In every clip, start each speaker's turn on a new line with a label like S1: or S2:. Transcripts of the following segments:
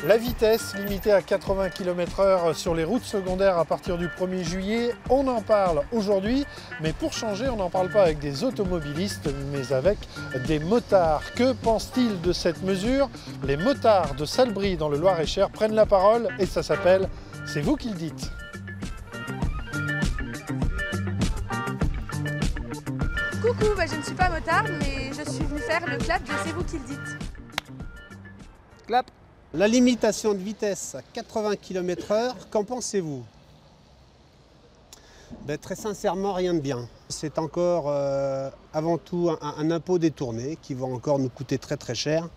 S1: La vitesse limitée à 80 km/h sur les routes secondaires à partir du 1er juillet, on en parle aujourd'hui, mais pour changer, on n'en parle pas avec des automobilistes, mais avec des motards. Que pensent-ils de cette mesure? Les motards de Salbris dans le Loir-et-Cher prennent la parole et ça s'appelle « C'est vous qui le dites ».
S2: Coucou, je ne suis pas motard, mais je suis venue faire le clap de C'est vous qui le dites.
S3: Clap. La limitation de vitesse à 80 km/h, qu'en pensez-vous? Très sincèrement, rien de bien. C'est encore avant tout un impôt détourné qui va encore nous coûter très très cher.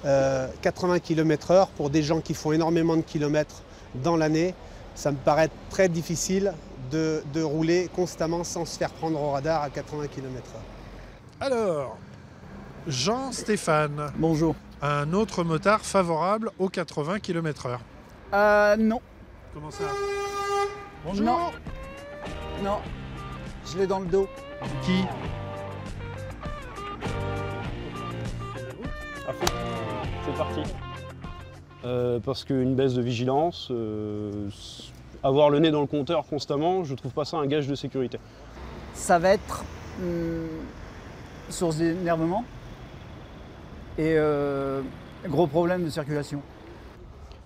S3: 80 km/h pour des gens qui font énormément de kilomètres dans l'année, ça me paraît très difficile de rouler constamment sans se faire prendre au radar à 80 km/h.
S1: Alors, Jean-Stéphane.
S4: Bonjour.
S1: Un autre motard favorable aux 80 km/h.
S4: Non.
S1: Comment ça? Bonjour.
S4: Non. Non. Je l'ai dans le dos.
S1: Qui?
S5: À fond. C'est parti. Parce qu'une baisse de vigilance, avoir le nez dans le compteur constamment, je trouve pas ça un gage de sécurité.
S4: Ça va être source d'énervement et gros problème de circulation.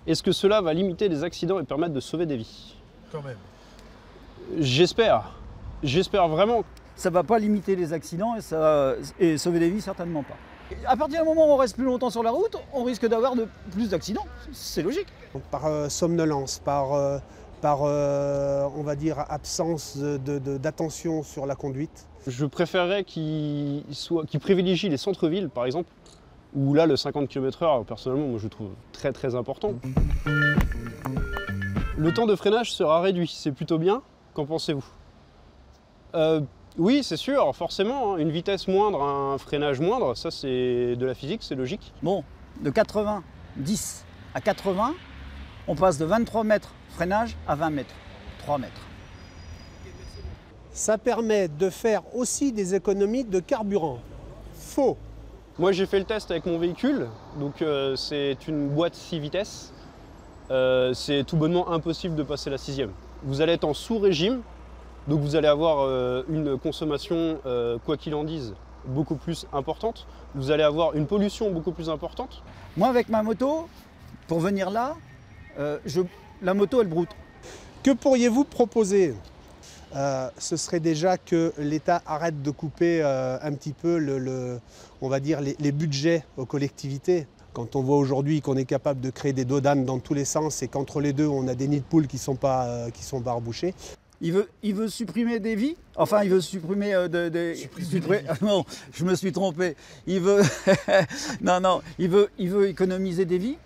S5: Est-ce que cela va limiter les accidents et permettre de sauver des vies?
S1: Quand même.
S5: J'espère. J'espère vraiment.
S4: Ça ne va pas limiter les accidents et sauver des vies, certainement pas. À partir du moment où on reste plus longtemps sur la route, on risque d'avoir plus d'accidents. C'est logique.
S3: Donc, par somnolence, par on va dire absence d'attention sur la conduite.
S5: Je préférerais qu'ils privilégient les centres-villes, par exemple, où là, le 50 km/h, personnellement, moi, je trouve très très important. Le temps de freinage sera réduit, c'est plutôt bien. Qu'en pensez-vous? Oui, c'est sûr, forcément. Une vitesse moindre, un freinage moindre, ça c'est de la physique, c'est logique.
S4: Bon, de 90 à 80, on passe de 23 mètres freinage à 20 mètres, 3 mètres.
S3: Ça permet de faire aussi des économies de carburant. Faux.
S5: Moi j'ai fait le test avec mon véhicule, donc c'est une boîte 6 vitesses. C'est tout bonnement impossible de passer la 6e. Vous allez être en sous-régime, donc vous allez avoir une consommation, quoi qu'il en dise, beaucoup plus importante. Vous allez avoir une pollution beaucoup plus importante.
S4: Moi avec ma moto, pour venir là, la moto elle broute.
S3: Que pourriez-vous proposer? Ce serait déjà que l'État arrête de couper un petit peu on va dire les budgets aux collectivités. Quand on voit aujourd'hui qu'on est capable de créer des dos d'âne dans tous les sens et qu'entre les deux on a des nids de poules qui sont pas rebouchés.
S4: Il veut supprimer des vies. Enfin, il veut supprimer non, je me suis trompé. Il veut non, il veut économiser des vies.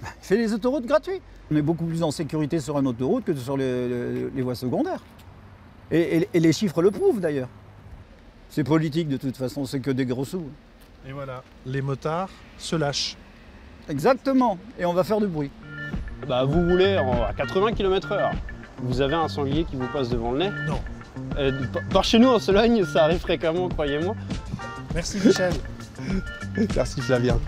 S4: Il fait les autoroutes gratuites. On est beaucoup plus en sécurité sur une autoroute que sur les voies secondaires. Et les chiffres le prouvent d'ailleurs. C'est politique de toute façon, c'est que des gros sous.
S1: Et voilà, les motards se lâchent.
S4: Exactement, et on va faire du bruit.
S5: Bah vous roulez à 80 km/h. Vous avez un sanglier qui vous passe devant le nez?
S1: Non.
S5: Par chez nous en Sologne, ça arrive fréquemment, croyez-moi.
S1: Merci Michel.
S3: Merci Flavien.